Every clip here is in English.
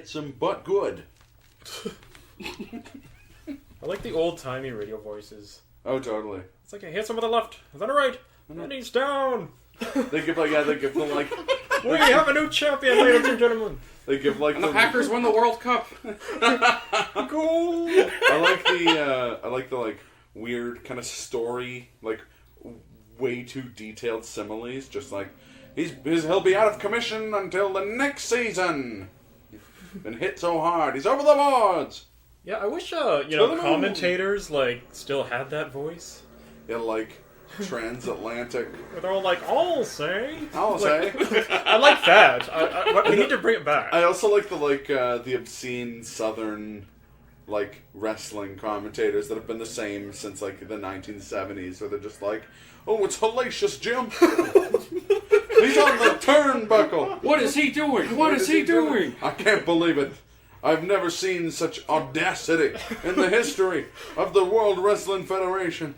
hits him, but good. I like the old-timey radio voices. Oh, totally. It's like, it hits him with the left, then the right, and he's down. They give them like... We have a new champion, ladies and gentlemen. They give like and the Packers won the World Cup. Goal. I like the weird kind of story, like way too detailed similes. Just like he'll be out of commission until the next season. Been hit so hard, he's over the boards. Yeah, I wish commentators still had that voice. Yeah, like transatlantic. They're all like, I'll say. I like that. We need to bring it back. I also like the obscene southern wrestling commentators that have been the same since the 1970s, where they're just like, oh, it's hellacious, Jim. He's on the turnbuckle. What is he doing? What is he doing? I can't believe it. I've never seen such audacity in the history of the World Wrestling Federation.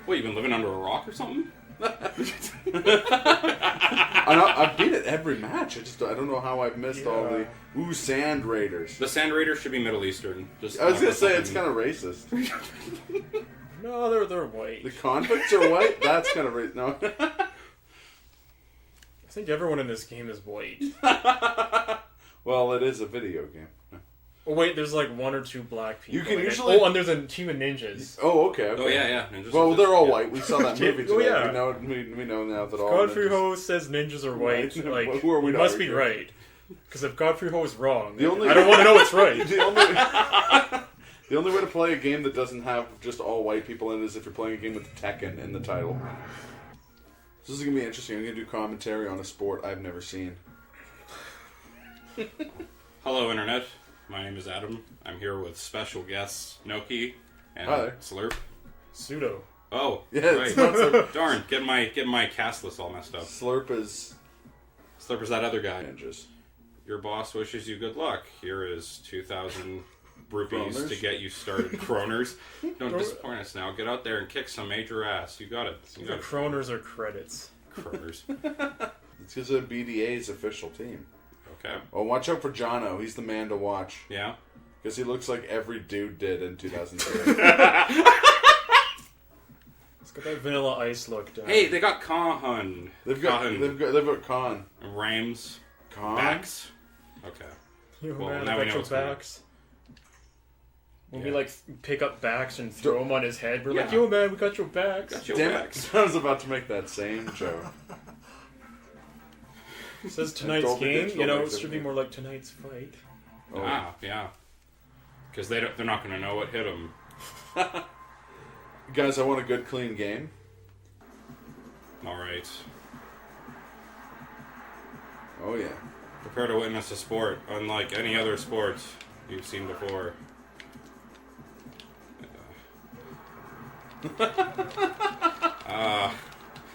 What, you been living under a rock or something? I've been at every match. I don't know how I've missed all the Sand Raiders. The Sand Raiders should be Middle Eastern. I was gonna say it's kind of racist. No, they're white. The convicts are white. That's kind of racist. No. I think everyone in this game is white. Well, it is a video game. Oh wait, there's one or two black people. You can usually... Oh, and there's a team of ninjas. Oh, okay. Oh, yeah. Ninjas well, they're all white. We saw that movie today. Oh, yeah. We know now that all Godfrey ninjas... Ho says ninjas are white. Who are we must be right. Because if Godfrey Ho is wrong, I don't want to know what's right. The only way to play a game that doesn't have just all white people in it is if you're playing a game with Tekken in the title. So this is going to be interesting. I'm going to do commentary on a sport I've never seen. Hello, Internet. My name is Adam. I'm here with special guests Noki and Slurp. Sudo. Oh, yeah, right. So, darn, get my cast list all messed up. Slurp is that other guy. Ninjas. Your boss wishes you good luck. Here is 2,000 rupees to get you started. Kroners. Don't disappoint us now. Get out there and kick some major ass. You got it. Kroners are credits. Kroners. It's because of BDA's official team. Okay. Oh, watch out for Jono. He's the man to watch. Yeah? Because he looks like every dude did in 2003. He's got that Vanilla Ice look down. Hey, they got Khan. They've got Khan. Rams. Khan? Backs. Okay. Now we know what's backs. When we pick up backs and throw them on his head, we're like, yo man, we got your backs. Got your backs. I was about to make that same joke. It says tonight's game, it should be more like tonight's fight. Oh. Ah, yeah. Because they're not going to know what hit them. Guys, I want a good, clean game. Alright. Oh, yeah. Prepare to witness a sport unlike any other sport you've seen before.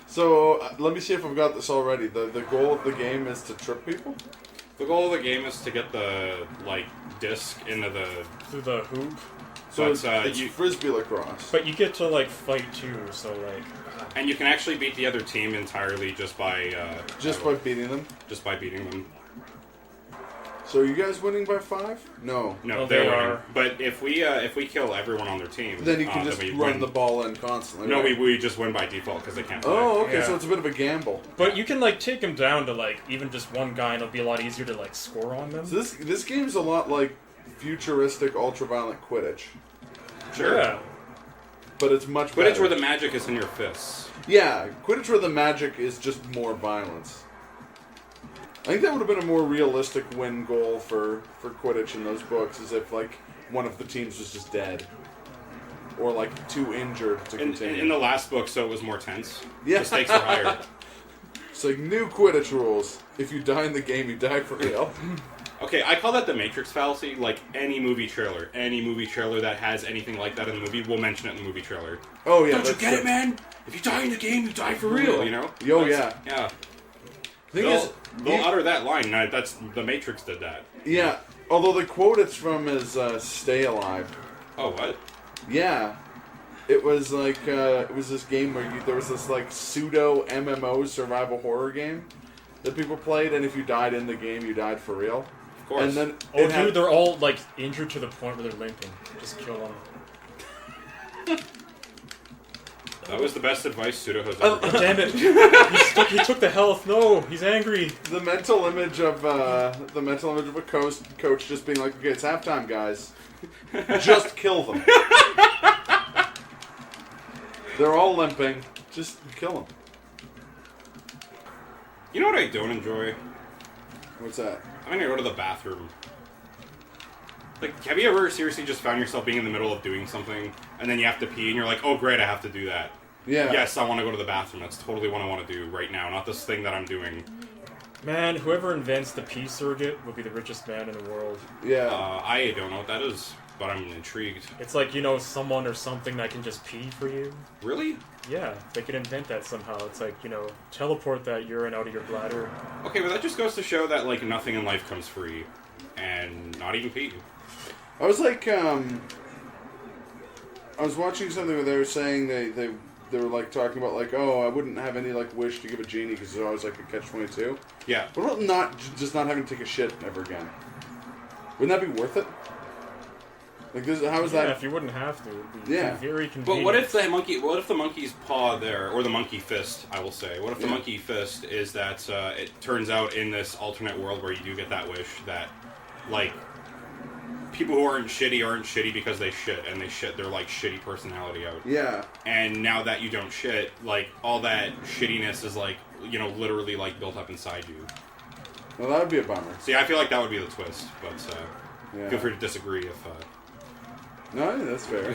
So, let me see if I've got this already. The goal of the game is to trip people? The goal of the game is to get the, disc into through the hoop. So it's Frisbee lacrosse. But you get to, fight too, so, And you can actually beat the other team entirely just by... by beating them? Just by beating them. So are you guys winning by 5? No. No, they are. But if we kill everyone on their team... Then you can just run the ball in constantly. No, right? we just win by default because they can't play. Oh, okay, so it's a bit of a gamble. But you can, take them down to, even just one guy, and it'll be a lot easier to, score on them. So this game's a lot like futuristic, ultraviolet Quidditch. Sure. Yeah. But it's much better. Quidditch where the magic is in your fists. Yeah, Quidditch where the magic is just more violence. I think that would have been a more realistic win goal for Quidditch in those books, is if, one of the teams was just dead. Or, too injured to continue. In the last book, so it was more tense. Yeah. The stakes were higher. It's new Quidditch rules. If you die in the game, you die for real. Okay, I call that the Matrix fallacy. Any movie trailer that has anything like that in the movie, we'll mention it in the movie trailer. Oh, yeah. Don't you get it, man? If you die in the game, you die for real, you know? Oh, yeah. Yeah. They'll utter that line. That's the Matrix did that. Yeah. Although the quote it's from is "Stay Alive." Oh, what? Yeah. It was it was this game where there was this Sudo MMO survival horror game, that people played, and if you died in the game, you died for real. Of course. And then dude, they're all like injured to the point where they're limping. Just kill them. That was the best advice Sudo has ever given. Damn it! He took the health. No, he's angry. The mental image of a coach just being like, "Okay, it's halftime, guys. Just kill them. They're all limping. Just kill them." You know what I don't enjoy? What's that? I'm gonna go to the bathroom. Like, have you ever seriously just found yourself being in the middle of doing something, and then you have to pee, and you're like, oh great, I have to do that. Yeah. Yes, I want to go to the bathroom. That's totally what I want to do right now, not this thing that I'm doing. Man, whoever invents the pee surrogate will be the richest man in the world. Yeah. I don't know what that is, but I'm intrigued. It's like, someone or something that can just pee for you. Really? Yeah, they could invent that somehow. It's like, teleport that urine out of your bladder. Okay, but that just goes to show that, like, nothing in life comes free. And not even pee. I was like, I was watching something where they were saying they were like talking about like, oh, I wouldn't have any like wish to give a genie because there's always like a catch-22. Yeah. What about not having to take a shit ever again? Wouldn't that be worth it? Like, how is that? Yeah, if you wouldn't have to, it'd be very convenient. But what if the monkey's paw there, or the monkey fist, I will say, what if the monkey fist is that it turns out in this alternate world where you do get that wish that, like, people who aren't shitty because they shit, and they shit their, like, shitty personality out. Yeah. And now that you don't shit, like, all that shittiness is, like, literally, like, built up inside you. Well, that would be a bummer. See, I feel like that would be the twist, but feel free to disagree if... No, I think that's fair.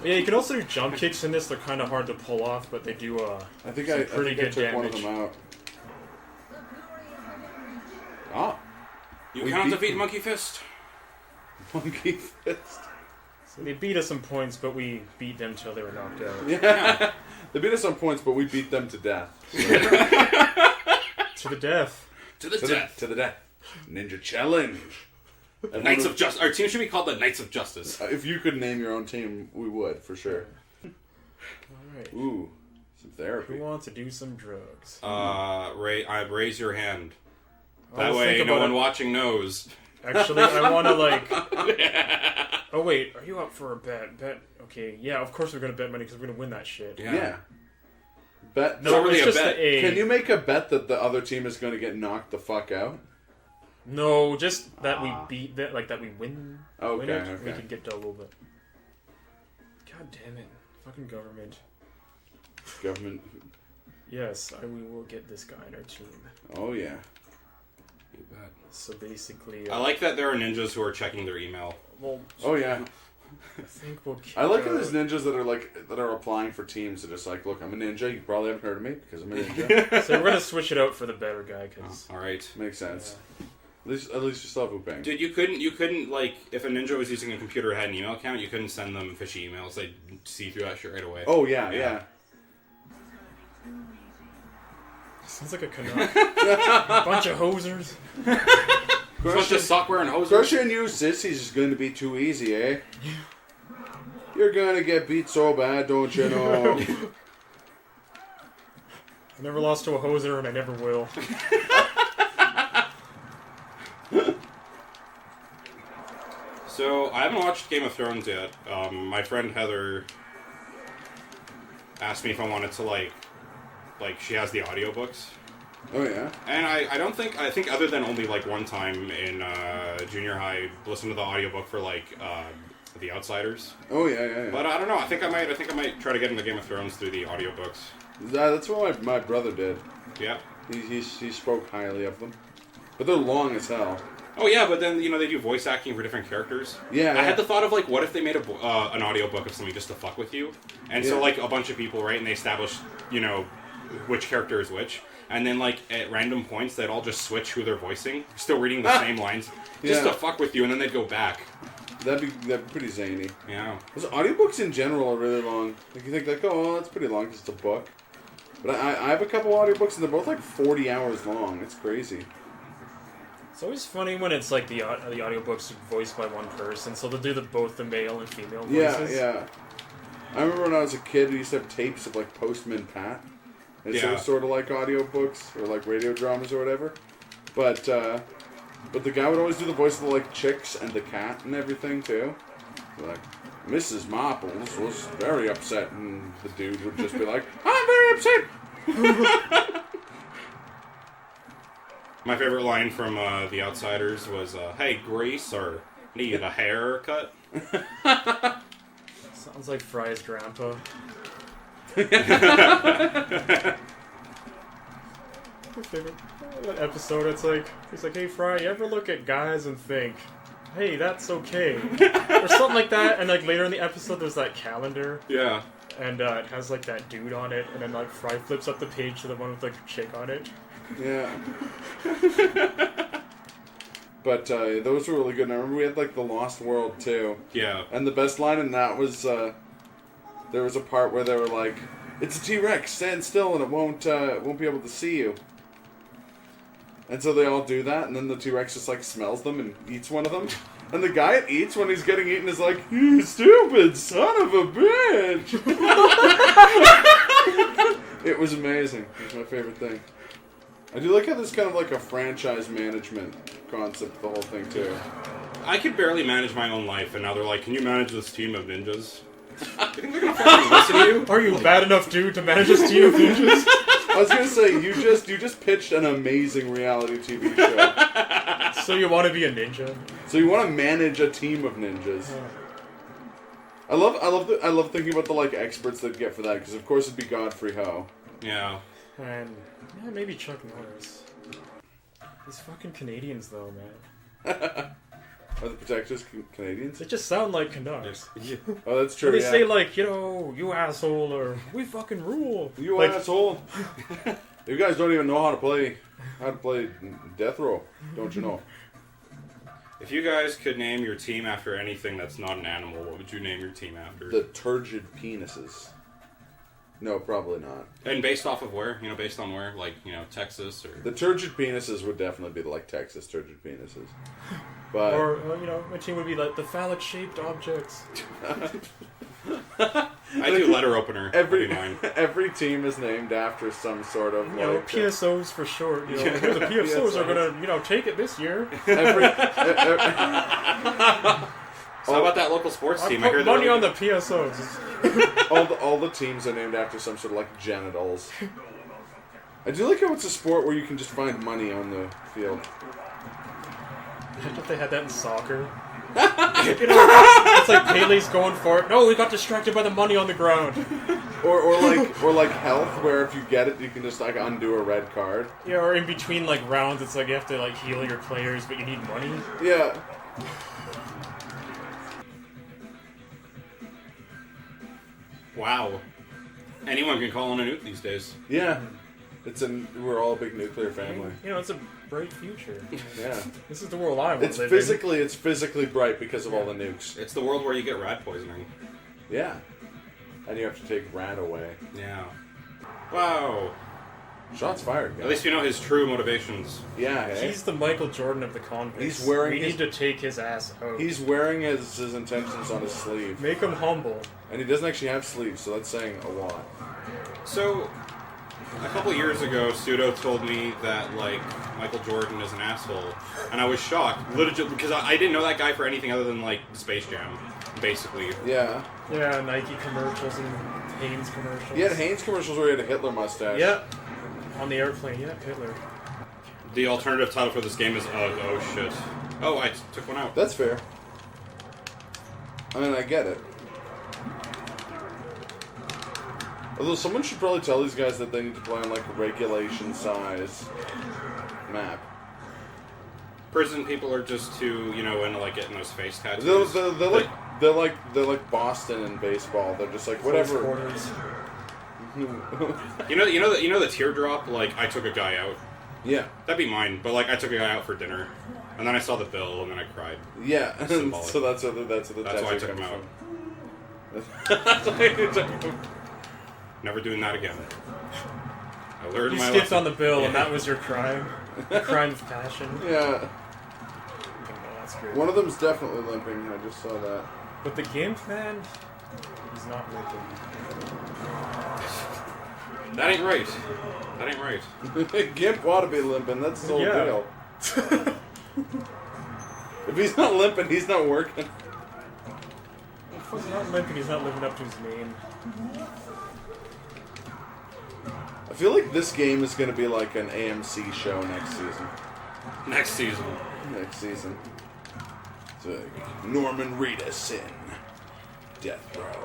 Yeah, you can also do jump kicks in this. They're kind of hard to pull off, but they do I think I took damage. One of them out. Ah. You cannot defeat Monkey Fist. Monkey Fist. So they beat us some points, but we beat them till they were knocked out. Yeah. They beat us on points, but we beat them to death. To the death. To the death. To the death. Ninja Challenge. Knights of Justice. Our team should be called the Knights of Justice. If you could name your own team, we would, for sure. Alright. Ooh, some therapy. Who wants to do some drugs? Raise your hand. That way no one watching knows. Actually, I want to, like... Oh, wait. Are you up for a bet? Okay, yeah, of course we're going to bet money because we're going to win that shit. Yeah. Bet. No, really it's a just bet. Can you make a bet that the other team is going to get knocked the fuck out? No, just that we beat that, like that we win. Okay, win it, okay. We can get double, but god damn it, fucking government. Government. Yes, we will get this guy on our team. Oh yeah. You bet. So basically, I like that there are ninjas who are checking their email. Well, oh yeah. I think we'll. I like how there's ninjas that are applying for teams that are just like, look, I'm a ninja. You probably haven't heard of me because I'm a ninja. So we're gonna switch it out for the better guy, because. All right. Makes sense. Yeah. At least you still have Wu-Bang. Dude, you couldn't like, if a ninja was using a computer or had an email account, you couldn't send them fishy emails. They'd see through that shit right away. Oh yeah. Sounds like a Canuck. A bunch of hosers. Bunch of software and hosers. Crushing you sissies is going to be too easy, eh? You're going to get beat so bad, don't you know? I never lost to a hoser, and I never will. So, I haven't watched Game of Thrones yet. My friend Heather asked me if I wanted to, like she has the audiobooks. Oh, yeah? And I think other than only, like, one time in junior high, listened to the audiobook for, like, The Outsiders. Oh, yeah. But I don't know, I think I might try to get into Game of Thrones through the audiobooks. That's what my brother did. Yeah. He spoke highly of them. But they're long as hell. Oh yeah, but then, they do voice acting for different characters. Yeah. I had the thought of, like, what if they made an audiobook of something just to fuck with you? And so, like, a bunch of people, right, and they establish, which character is which. And then, like, at random points, they'd all just switch who they're voicing. Still reading the same lines. Just to fuck with you, and then they'd go back. That'd be pretty zany. Yeah. Because audiobooks in general are really long. Like, you think, like, oh, well, that's pretty long because it's a book. But I have a couple audiobooks, and they're both, like, 40 hours long. It's crazy. It's always funny when it's like the audiobooks voiced by one person, so they'll do both the male and female voices. Yeah. I remember when I was a kid, we used to have tapes of like Postman Pat. It's sort of like audiobooks or like radio dramas or whatever. But the guy would always do the voice of the like chicks and the cat and everything too. Like, Mrs. Marples was very upset, and the dude would just be like, I'm very upset! My favorite line from The Outsiders was, hey, Grace, or need a haircut? Sounds like Fry's grandpa. My favorite episode, it's like, he's like, hey Fry, you ever look at guys and think, hey, that's okay? Or something like that, and like later in the episode there's that calendar. Yeah. And it has like that dude on it, and then like Fry flips up the page to the one with like a chick on it. Yeah. But those were really good. And I remember we had like the Lost World too. Yeah. And the best line in that was there was a part where they were like, "It's a T-Rex, stand still, and it won't be able to see you." And so they all do that, and then the T-Rex just like smells them and eats one of them. And the guy it eats when he's getting eaten is like, "You stupid son of a bitch!" It was amazing. It was my favorite thing. I do like how there's kind of like a franchise management concept, the whole thing too. I could barely manage my own life, and now they're like, can you manage this team of ninjas? You think they're gonna fucking listen to you? Are you bad enough, dude, to manage this team of ninjas? I was gonna say, you just pitched an amazing reality TV show. So you want to be a ninja? So you want to manage a team of ninjas. I love thinking about the like experts they'd get for that, because of course it'd be Godfrey Ho. Yeah. And yeah, maybe Chuck Norris. These fucking Canadians, though, man. Are the Protectors Canadians? They just sound like Canucks. Oh, that's true. When they say like, you know, you asshole, or we fucking rule. You like, asshole. You guys don't even know how to play Deathrow, don't you know? If you guys could name your team after anything that's not an animal, what would you name your team after? The Turgid Penises. No, probably not. And based off of where? You know, based on where? Like, you know, Texas or... The Turgid Penises would definitely be like Texas Turgid Penises. But... Or, you know, my team would be like the phallic-shaped objects. I do letter opener. Every team is named after some sort of, you know, PSOs for short. You know, the PSOs are gonna, you know, take it this year. So how about that local sports team? I put money on the PSOs. all the teams are named after some sort of like genitals. I do like how it's a sport where you can just find money on the field. Imagine if they had that in soccer. You know, it's like Pele's going for it. No, we got distracted by the money on the ground. Or like health, where if you get it, you can just like undo a red card. Yeah, or in between like rounds, it's like you have to like heal your players, but you need money. Yeah. Wow. Anyone can call on a nuke these days. Yeah. We're all a big nuclear family. You know, it's a bright future. Yeah. This is the world I want to live It's physically bright because of all the nukes. It's the world where you get rat poisoning. Yeah. And you have to take rat away. Yeah. Wow. Shots fired, guys. At least you know his true motivations. Yeah, hey? He's the Michael Jordan of the convicts. We need to take his ass out. He's wearing his intentions on his sleeve. Make him humble. And he doesn't actually have sleeves, so that's saying a lot. So, a couple years ago, Sudo told me that, like, Michael Jordan is an asshole. And I was shocked. Literally, because I didn't know that guy for anything other than, like, Space Jam, basically. Yeah. Yeah, Nike commercials and Hanes commercials. He had Hanes commercials where he had a Hitler mustache. Yeah. On the airplane, yeah, Hitler. The alternative title for this game is Ugh, oh shit. Oh, I took one out. That's fair. I mean, I get it. Although someone should probably tell these guys that they need to play on like a regulation size map. Prison people are just too, you know, into like getting those face tattoos. They're like Boston in baseball. They're just like whatever. You know the teardrop. Like I took a guy out. Yeah, that'd be mine. But like I took a guy out for dinner, and then I saw the bill, and then I cried. Yeah, so that's why I took him out. Never doing that again. I learned my lesson. You skipped on the bill, and that was your crime. The crime of passion. Yeah. That's great. One of them's definitely limping. I just saw that. But the game plan, he's not limping. That ain't right. That ain't right. Gimp ought to be limping. That's his whole Yeah. deal. If he's not limping, he's not working. If he's not limping, he's not living up to his name. I feel like this game is going to be like an AMC show next season. Next season. Next season. It's like Norman Reedus in Deathrow.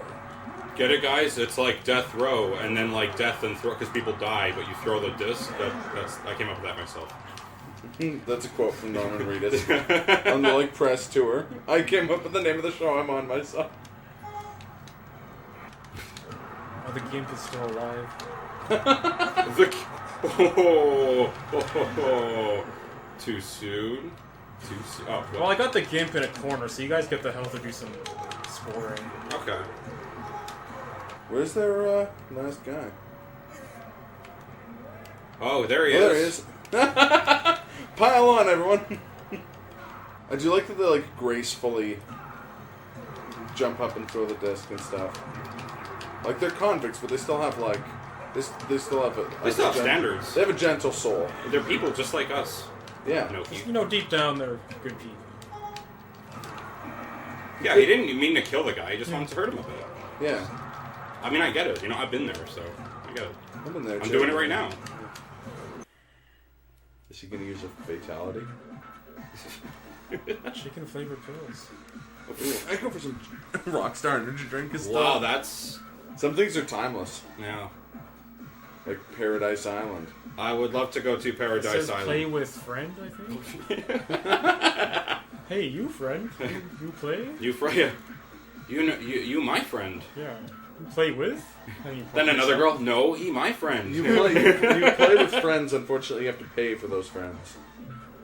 Get it, guys? It's like Deathrow, and then like death and throw, because people die, but you throw the disc. I came up with that myself. That's a quote from Norman Reedus on the like press tour. I came up with the name of the show I'm on myself. Oh, the gimp is still alive. Too soon? Too soon? Oh, Well, I got the gimp in a corner, so you guys get the hell to do some scoring. okay. Where's their last guy? Oh, there he Oh, is. there he is. Pile on, everyone. I do like that they like gracefully jump up and throw the disc and stuff. Like they're convicts, but they still have like they still have They still have standards. They have a gentle soul. They're people just like us. Yeah. Noki. You know, deep down, they're good people. Yeah, he didn't mean to kill the guy. He just wanted to hurt him a bit. Yeah. I mean, I get it. You know, I've been there, so I get it. I've been there. I'm too. doing it right now. Is he gonna use a fatality? Chicken flavored pills. Ooh, I go for some Rockstar energy drink and stuff. Wow, that's Some things are timeless, yeah. like Paradise Island. I would love to go to It Paradise says Island. play with friend, I think. Hey, you friend. You play? You Freya. You know, you my friend. Yeah. You play with? And you Then play another yourself? girl. No, he my friend. You play with friends. Unfortunately, you have to pay for those friends.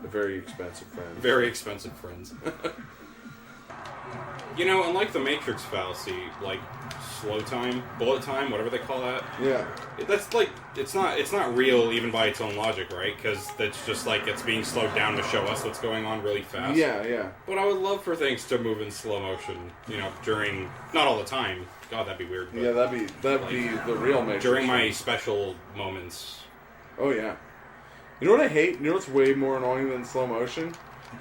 They're very expensive friends. Very expensive friends. You know, unlike the Matrix fallacy, like slow time, bullet time, whatever they call that. Yeah. That's like it's not real even by its own logic, right? Because it's just like it's being slowed down to show us what's going on really fast. Yeah, yeah. But I would love for things to move in slow motion. You know, during not all the time. God, that'd be weird. But Yeah, that'd be the real Matrix. during my special moments. Oh yeah. You know what I hate? You know what's way more annoying than slow motion?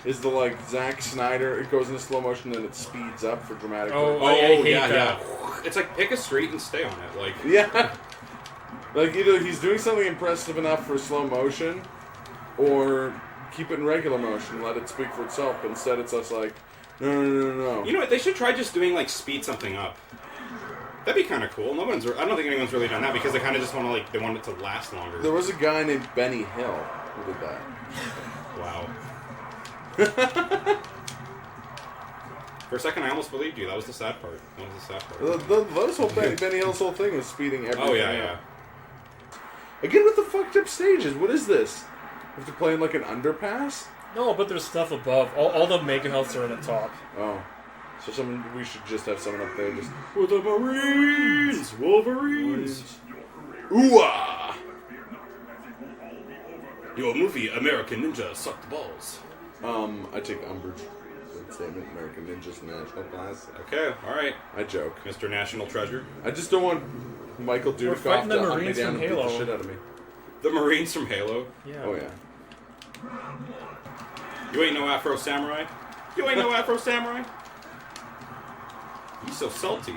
Is the like Zack Snyder, it goes into slow motion and it speeds up for dramatic. Oh, effect. I hate yeah, that. yeah. It's like pick a street and stay on it. Like Yeah. Like either he's doing something impressive enough for slow motion, or keep it in regular motion, let it speak for itself. But instead, it's just like, no. you know what? They should try just doing like speed something up. That'd be kind of cool. I don't think anyone's really done that because they kind of just want to they want it to last longer. There was a guy named Benny Hill who did that. Wow. For a second, I almost believed you. That was the sad part. Those whole Benny Hill's whole thing was speeding everything Oh yeah, up. yeah. Again with the fucked up stages. What is this? You have to play in like an underpass? No, but there's stuff above. All the mega healths are in the top. Oh. So we should just have someone up there just... For the Marines! Wolverines! Ooh-ah! Your movie, American Ninja, suck the balls. I take umbrage with the statement, American Ninja's national class. Okay, alright. I joke. Mr. National Treasure. I just don't want Michael We're Dudikoff fighting the to hunt me Marines down from and beat the Halo. shit out of me. The Marines from Halo. Yeah. Oh yeah. You ain't no Afro Samurai. You ain't no Afro Samurai. He's so salty.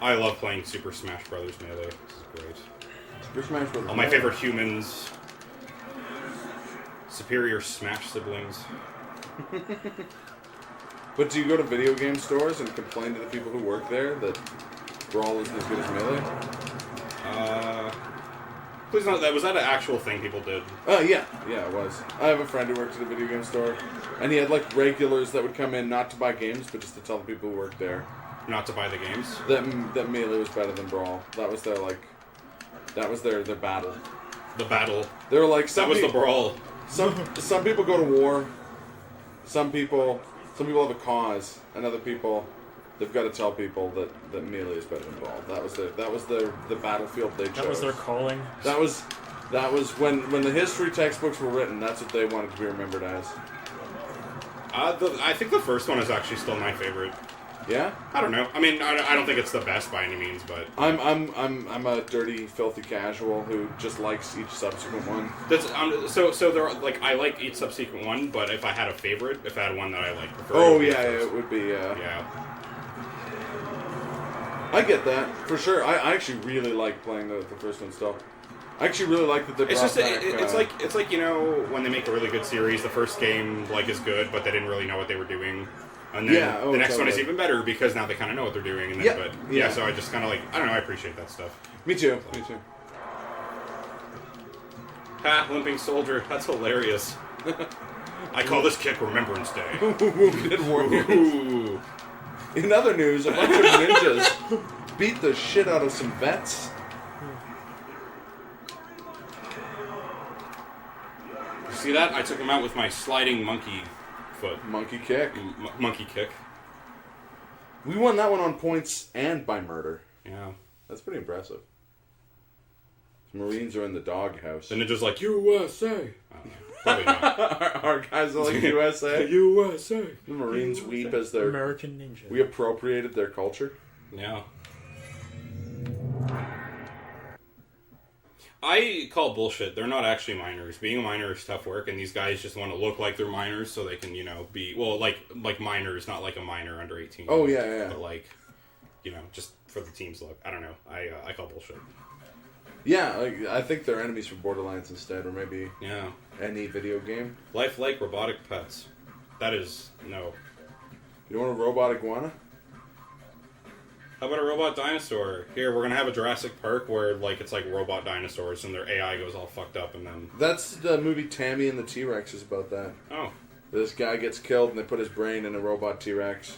I love playing Super Smash Brothers Melee. This is great. Super Smash Bros. All my favorite humans. Superior Smash siblings. But do you go to video game stores and complain to the people who work there that Brawl isn't as good as Melee? Please note that was that an actual thing people did? Yeah, it was. I have a friend who works at a video game store, and he had like regulars that would come in not to buy games, but just to tell the people who worked there Not to buy the games. that Melee was better than Brawl. That was their their battle. The battle. They were like That was the brawl. Some people go to war. Some people have a cause, and other people they've got to tell people that Melee is better than Brawl. That was the battlefield they chose. That was their calling. That was when the history textbooks were written. That's what they wanted to be remembered as. I think the first one is actually still my favorite. Yeah? I don't know. I mean, I don't think it's the best by any means, but I'm a dirty, filthy casual who just likes each subsequent one. that's so there are, like I like each subsequent one, but if I had a favorite, if I had one that I like prefer, Oh it would be the yeah, first. it would be. Yeah. I get that for sure. I actually really like playing the first one still. I actually really like that they It's brought just back, it's like you know when they make a really good series, the first game like is good, but they didn't really know what they were doing, and then Yeah, the next one is totally. even better because now they kind of know what they're doing. And then, Yeah, but yeah. so I just kind of like I don't know. I appreciate that stuff. Me too. Me too. Ha, limping soldier. That's hilarious. I call this kick Remembrance Day. Wounded warrior. Ooh. In other news, a bunch of ninjas beat the shit out of some vets. See that? I took him out with my sliding monkey foot. Monkey kick. Monkey kick. We won that one on points and by murder. Yeah. That's pretty impressive. Marines are in the doghouse. The ninja's like, USA! Probably not. Our guys are like USA. USA! The Marines weep as they're... American Ninja. We appropriated their culture. Yeah. I call bullshit. They're not actually miners. Being a miner is tough work, and these guys just want to look like they're miners so they can, you know, be... Well, like miners, not like a miner under 18. Oh, yeah. But, like, you know, just for the team's look. I don't know. I call bullshit. Yeah, I think they're enemies from Borderlands instead, or maybe Yeah. any video game. Life like robotic pets. That is... No. You want a robot iguana? How about a robot dinosaur? Here, we're gonna have a Jurassic Park where, like, it's like robot dinosaurs and their AI goes all fucked up and then... That's the movie Tammy and the T-Rex is about that. Oh. This guy gets killed and they put his brain in a robot T-Rex.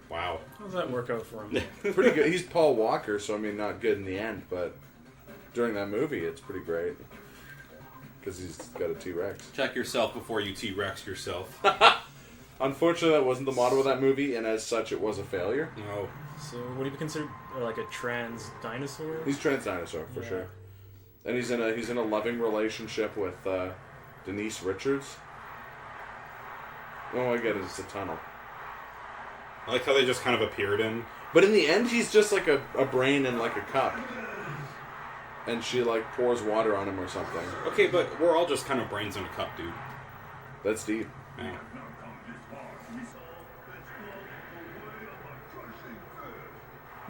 Wow. How does that work out for him? Pretty good. He's Paul Walker, so I mean, not good in the end, but during that movie, it's pretty great. Because he's got a T-Rex. Check yourself before you T-Rex yourself. Unfortunately, that wasn't the motto of that movie, and as such, it was a failure. No. So, what do you consider like a trans dinosaur? He's trans dinosaur for sure, and he's in a loving relationship with Denise Richards. Oh, I get it. It's a tunnel. I like how they just kind of appeared in. But in the end, he's just like a brain in like a cup, and she like pours water on him or something. Okay, but we're all just kind of brains in a cup, dude. That's deep. Yeah.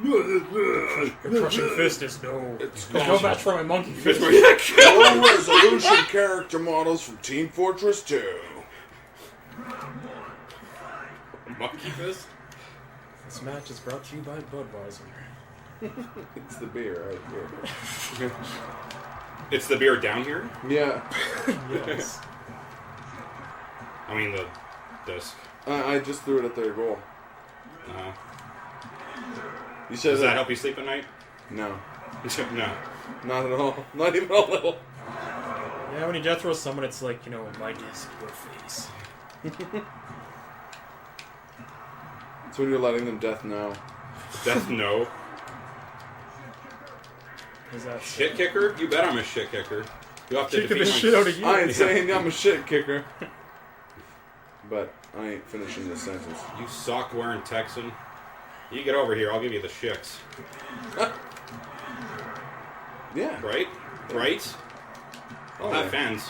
Your crushing fist is no. No match for my monkey fist. Low resolution character models from Team Fortress 2. Monkey fist? This match is brought to you by Budweiser. It's the beer right here. It's the beer down here? Yeah. Yes. I mean the disc. I just threw it at their goal. You said Does that help you sleep at night? No. No. Not at all. Not even a little. Yeah, when you Deathrow someone, it's like, you know, my disc, your face. It's when you're letting them death know. Death no. Is that Shit kicker? You bet I'm a shit kicker. You have to Kicking the defeat shit out of you. I ain't saying I'm a shit kicker. But I ain't finishing this sentence. You sock wearing Texan. You get over here, I'll give you the shits. Yeah. Right? Right? I'll have yeah. fans.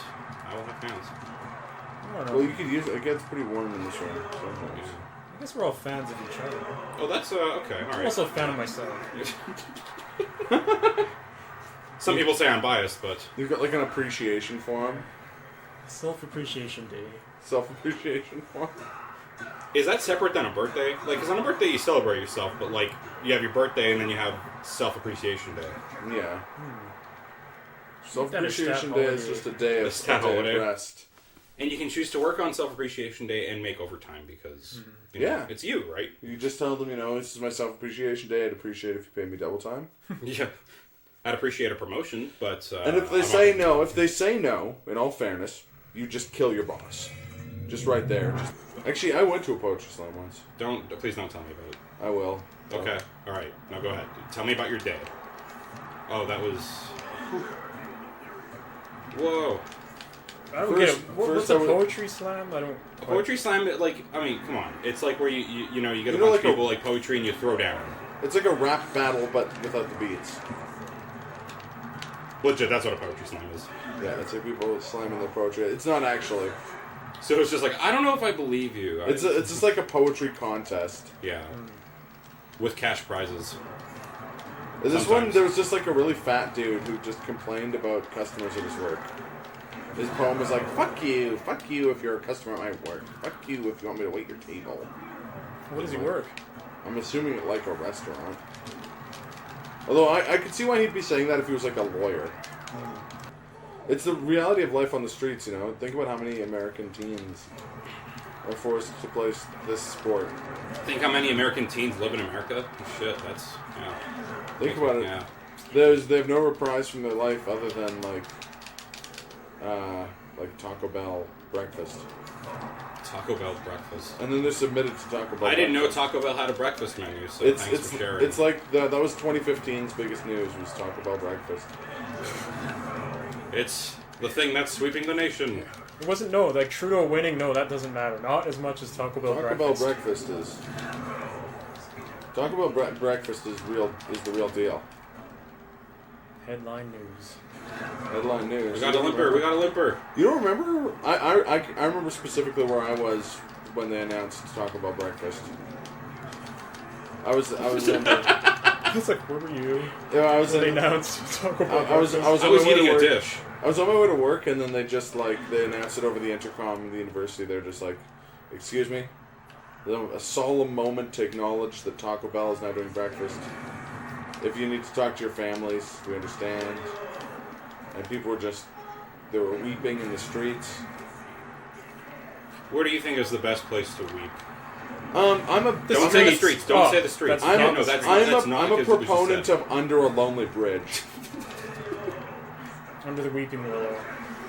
I will have fans. I don't know. Well, you could use it. It gets pretty warm in this room sometimes. I guess we're all fans of each other. Oh, that's, okay, I'm alright. also a fan of myself. Some people say I'm biased, but... You've got like an appreciation for him. Self-appreciation day. Self-appreciation for him. Is that separate than a birthday? Like, because on a birthday you celebrate yourself, but like, you have your birthday and then you have self-appreciation day. Yeah. That is Self-appreciation stat day is holiday. just a day A of, stat a day of holiday. rest. And you can choose to work on self-appreciation day and make overtime because, you know, Yeah. it's you, right? You just tell them, you know, this is my self-appreciation day. I'd appreciate it if you pay me double time. Yeah. I'd appreciate a promotion, but... And if they say no, in all fairness, you just kill your boss. Just right there. Actually, I went to a poetry slam once. Please don't tell me about it. I will. Okay, alright. Now go ahead. Tell me about your day. Oh, that was... Whoa. I don't get it. What's a I would- poetry slam? I don't. A poetry slam, like, I mean, come on. It's like where you get a You know, bunch of like people like poetry and you throw down. It's like a rap battle, but without the beats. Legit, that's what a poetry slam is. Yeah, it's like people slamming their poetry. It's not actually. So it's just like, I don't know if I believe you. It's just like a poetry contest. Yeah. With cash prizes. This Sometimes. one, there was just like a really fat dude who just complained about customers at his work. His poem was like, fuck you if you're a customer at my work. Fuck you if you want me to wait your table. Where does he work? I'm assuming it like a restaurant. Although I could see why he'd be saying that if he was like a lawyer. It's the reality of life on the streets, you know. Think about how many American teens are forced to play this sport. Think how many American teens live in America? Shit, that's, yeah. Think about it. Yeah. They have no reprise from their life other than like Taco Bell breakfast. Taco Bell breakfast. And then they're submitted to Taco Bell. I didn't know breakfast. Taco Bell had a breakfast menu, so It's thanks for sharing. it's like that was 2015's biggest news was Taco Bell breakfast. It's the thing that's sweeping the nation. It wasn't like Trudeau winning. No, that doesn't matter. Not as much as Taco Bell Taco breakfast. Bell breakfast is. Taco Bell breakfast is the real deal. Headline news. Headline news. We got a limper. You don't remember? I remember specifically where I was when they announced Taco Bell breakfast. I was in. I was like, where were you? Yeah, I was When they in. announced Taco Bell I was breakfast? I on was my way to eating a work. dish. I was on my way to work, and then they announced it over the intercom of the university. They're just like, "Excuse me." A solemn moment to acknowledge that Taco Bell is now doing breakfast. If you need to talk to your families, we understand. And people they were weeping in the streets. Where do you think is the best place to weep? I'm a. Don't say the streets. Don't say the streets. that's- I'm no, that's not I'm a because it was just proponent said. of Under a Lonely Bridge. Under the Weeping Willow.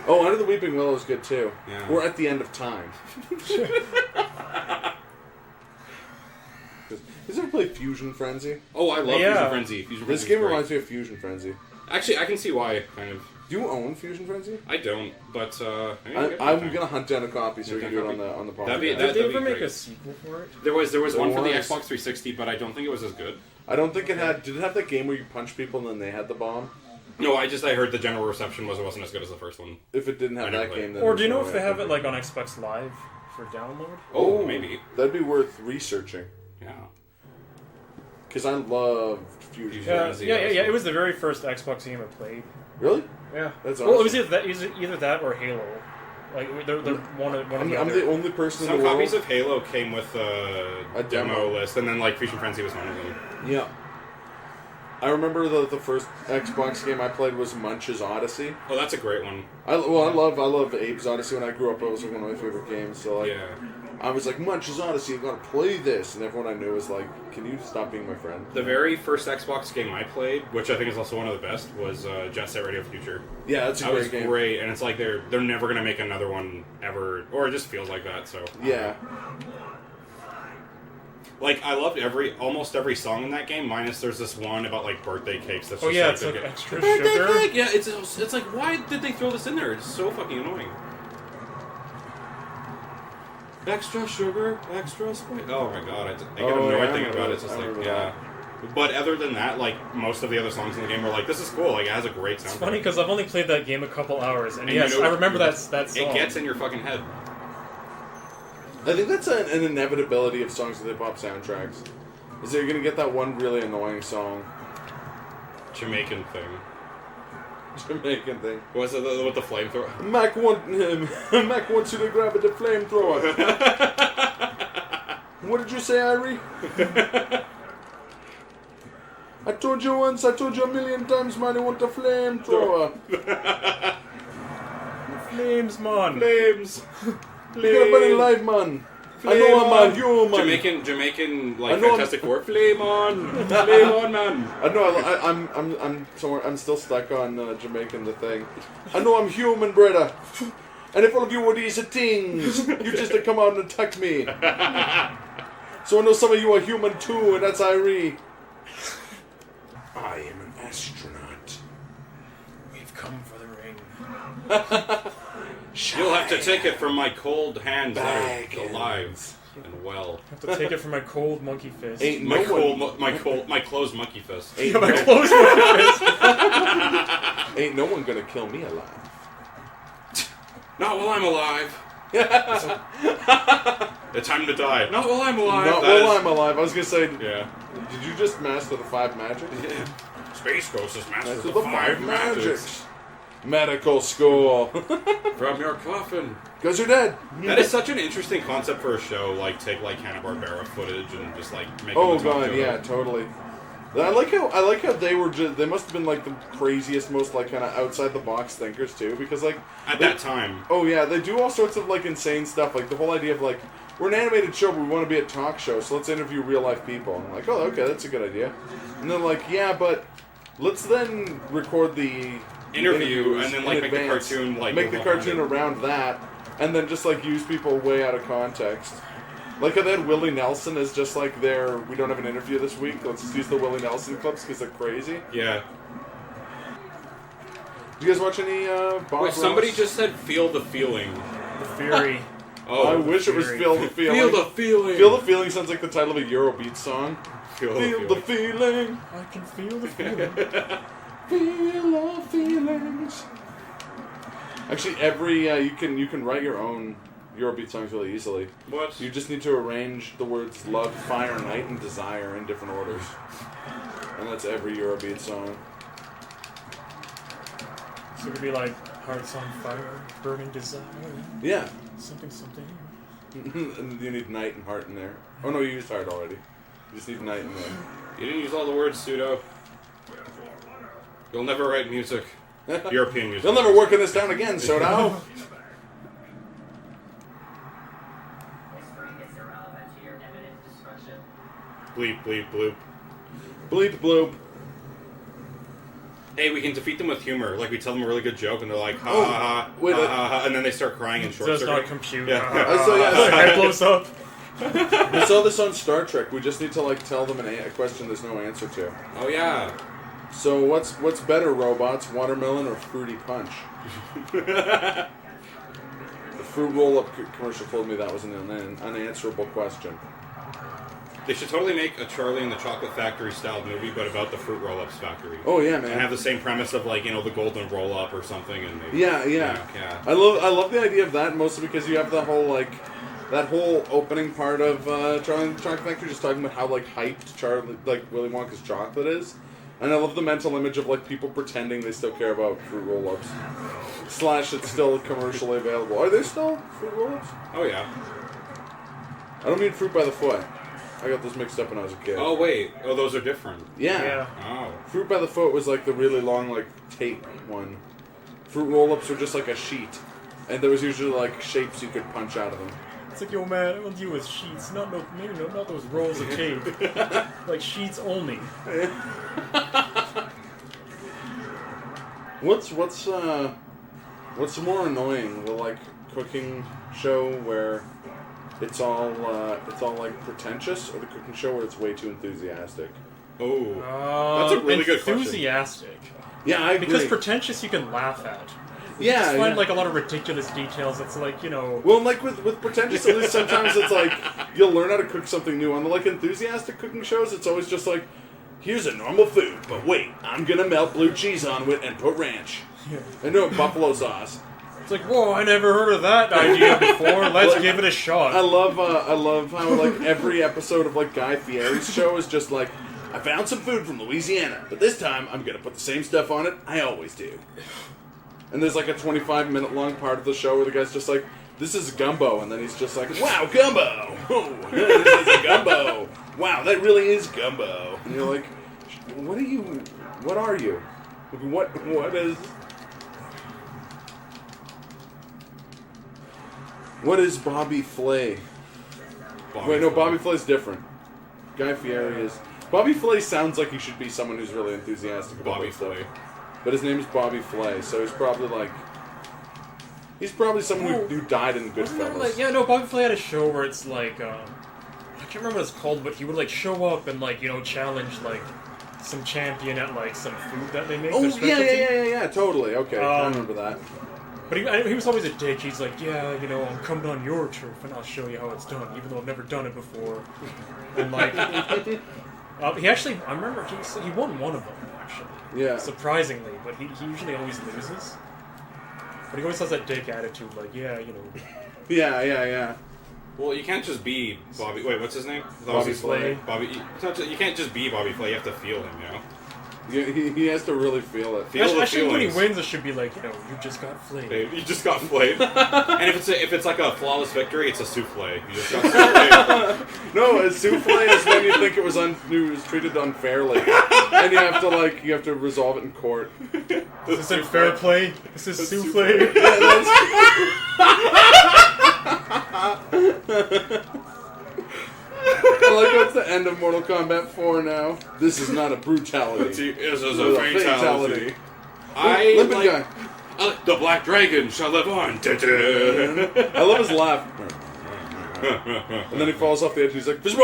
Oh, Under the Weeping Willow is good too. Yeah. We're at the end of time. Has ever played Fusion Frenzy? Oh, I love Yeah. Fusion Frenzy. Fusion This Frenzy's game great. reminds me of Fusion Frenzy. Actually, I can see why, kind of. Do you own Fusion Frenzy? I don't, but I'm gonna hunt down a copy so we can do it on the podcast. That'd be- Did that'd they be ever make great. a sequel for it? There was one for the was. Xbox 360, but I don't think it was as good. I don't think it had. Did it have that game where you punch people and then they had the bomb? No, I heard the general reception was it wasn't as good as the first one. If it didn't I have never that played. game, then Or there's do you know no if way they I have could it like on Xbox Live for download? Oh, maybe. That'd be worth researching Yeah. because I loved Fusion Yeah. Frenzy. Yeah. It was the very first Xbox game I played. Really? Yeah. That's Well, it was awesome. either that or Halo. Like they're one of I'm the the other. only person Some in the copies world. of Halo came with a demo. demo list, and then like Fusion Frenzy was one of them. Yeah. I remember the first Xbox game I played was Munch's Odyssey. Oh, that's a great one. I love Abe's Odyssey. When I grew up, it was like one of my favorite games. So like, Yeah. I was like, Munch's Odyssey, you gotta play this, and everyone I knew was like, can you stop being my friend? The very first Xbox game I played, which I think is also one of the best, was Jet Set Radio Future. Yeah, that's a That great was game. great, and it's like they're never gonna make another one ever, or it just feels like that. So Yeah. like I loved almost every song in that game, minus there's this one about like birthday cakes. That's Oh just, yeah, like, it's they like get- extra birthday sugar. cake. Yeah, it's like why did they throw this in there? It's so fucking annoying. Extra sugar, extra spice. Oh my god, I get Oh, annoyed yeah, I thinking about remember it. It's just that. I like, remember yeah. But other than that, like, most of the other songs in the game were like, this is cool, like, it has a great sound. It's funny because I've only played that game a couple hours, and And yes, you know- I remember that song. It gets in your fucking head. I think that's an inevitability of songs with hip-hop soundtracks. Is that you're gonna get that one really annoying song. Jamaican thing. Jamaican thing. What's it with the flamethrower? Mac wants you to grab at the flamethrower. What did you say, Irie? I told you once, I told you a million times, man, I want the flamethrower. Flames, man. Flames! You gotta burn it live, man. I know I'm a human. Jamaican, like, I know Fantastic Four. Flame on! Flame on, man! I know I'm somewhere. I'm still stuck on Jamaican the thing. I know I'm human, brother. And if all of you were these things, you just to come out and attack me. So I know some of you are human too, and that's Irie. I am an astronaut. We've come for the ring. You'll have to take it from my cold hands that Back are alive and well. I have to take it from my cold monkey fist. Ain't My no one, my closed monkey fist. ain't, my no, closed monkey fist. ain't no one gonna kill me alive. Not while I'm alive. The time to die. Not while I'm alive. Not while I'm alive. I was gonna say, Yeah. did you just master the 5 magics? Yeah. Space Ghost is master Master of the the 5 5 magics. magics. Medical school. From your coffin. Because you're dead. That is such an interesting concept for a show. Like, take like Hanna-Barbera footage and just like make. Oh them talk god, to yeah, it. totally. I like how they were just, they must have been like the craziest, most like kind of outside the box thinkers too, because like At that time. oh yeah, they do all sorts of like insane stuff, like the whole idea of like, we're an animated show but we want to be a talk show, so let's interview real life people. I'm like, oh okay, that's a good idea. And then like, yeah, but let's then record the Interview interviews and then like in make the advance. cartoon like make the behind cartoon it. around that, and then just like use people way out of context. Like how they had Willie Nelson as just like their, we don't have an interview this week, let's just use the Willie Nelson clips because they're crazy. Yeah. Did you guys watch any Bob Wait, somebody Ross? just said feel the feeling. The Fury. Oh. I wish it was Fury. Feel the Feeling. Feel the feeling. Feel the Feeling sounds like the title of a Eurobeat song. Feel Feel the feeling. I can feel the feeling. Feel the feelings. Actually, every you can write your own Eurobeat songs really easily. What? You just need to arrange the words love, fire, night, and desire in different orders. And that's every Eurobeat song. So it could be like hearts on fire, burning desire, Yeah. something, something. And you need night and heart in there. Oh no, you used heart already. You just need night in there. You didn't use all the words, Sudo. You'll never write music. European music. They'll never work in this town again, Soda. Bleep, bleep, bloop. Bleep bloop. Hey, we can defeat them with humor. Like, we tell them a really good joke, and they're like, ha Oh, ha ha, wait, ha, ha, ha, and then they start crying and short Does not circuit. compute. Yeah. Head blows up. We saw this on Star Trek. We just need to like tell them a question there's no answer to. Oh, yeah. So what's better, robots, watermelon or fruity punch? The fruit roll-up commercial told me that was an unanswerable question. They should totally make a Charlie and the Chocolate Factory style movie, but about the Fruit Roll-Ups factory. Oh yeah, And have man. the same premise of, like, you know, the golden roll-up or something. And they, Yeah. yeah. I love the idea of that, mostly because you have the whole like that whole opening part of Charlie and the Chocolate Factory, just talking about how like hyped Willy Wonka's chocolate is. And I love the mental image of like people pretending they still care about fruit roll-ups. / it's still commercially available. Are there still fruit roll-ups? Oh, yeah. I don't mean fruit by the foot. I got those mixed up when I was a kid. Oh, wait. Oh, those are different. Yeah. Oh. Fruit by the foot was like the really long like tape one. Fruit roll-ups were just like a sheet. And there was usually like shapes you could punch out of them. It's like, yo man, I want you with sheets, not those rolls of tape. Like sheets only. What's more annoying? The like cooking show where it's all like pretentious, or the cooking show where it's way too enthusiastic? Oh. That's a really good question. Enthusiastic. Yeah, I agree. Because pretentious you can laugh at. yeah, Just find yeah. like a lot of ridiculous details. It's like, you know. Well, like with pretentious, at least sometimes it's like you'll learn how to cook something new. On the like enthusiastic cooking shows, it's always just like, here's a normal food, but wait, I'm gonna melt blue cheese on it and put ranch. Yeah. And no buffalo sauce. It's like, whoa, I never heard of that idea before. Let's give it a shot. I love how like every episode of like Guy Fieri's show is just like, I found some food from Louisiana, but this time I'm gonna put the same stuff on it I always do. And there's like a 25-minute long part of the show where the guy's just like, this is gumbo, and then he's just like, wow, gumbo! Oh, this is gumbo! Wow, that really is gumbo! And you're like, what are you? What is Bobby Flay? Wait, no, Bobby Flay's different. Guy Fieri is... Bobby Flay sounds like he should be someone who's really enthusiastic about Bobby this stuff. Flay. But his name is Bobby Flay, so he's probably like... He's probably someone who died in Goodfellas. Like, yeah, no, Bobby Flay had a show where it's like, I can't remember what it's called, but he would like show up and like, you know, challenge like some champion at like some food that they make. Oh, their yeah, specialty. totally. Okay, I remember that. But he was always a dick. He's like, yeah, you know, I'm coming on your turf and I'll show you how it's done, even though I've never done it before. And like, he actually, I remember he won one of them actually. Yeah. Surprisingly, but he usually always loses. But he always has that dick attitude, like, yeah, you know. Yeah. Well, you can't just be Bobby. Wait, what's his name? Bobby Flay. You can't just be Bobby Flay. You have to feel him, you know. Yeah, he has to really feel it. Actually, when he wins, it should be like, you know, you just got flayed. You just got flayed. And if it's like a flawless victory, it's a souffle. You just got souffle. No, a souffle is when you think it was treated unfairly, and you have to resolve it in court. This isn't fair play. This is souffle. I like what's the end of Mortal Kombat 4 now. This is not a brutality. This is a fatality. I Limpid like, guy. The Black Dragon shall live on. I love his laugh. And then he falls off the edge and he's like, Fish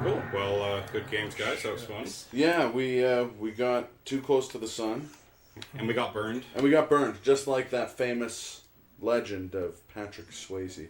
Cool. Well, good games, guys. That was fun. Yeah, we got too close to the sun. And we got burned. Just like that famous legend of Patrick Swayze.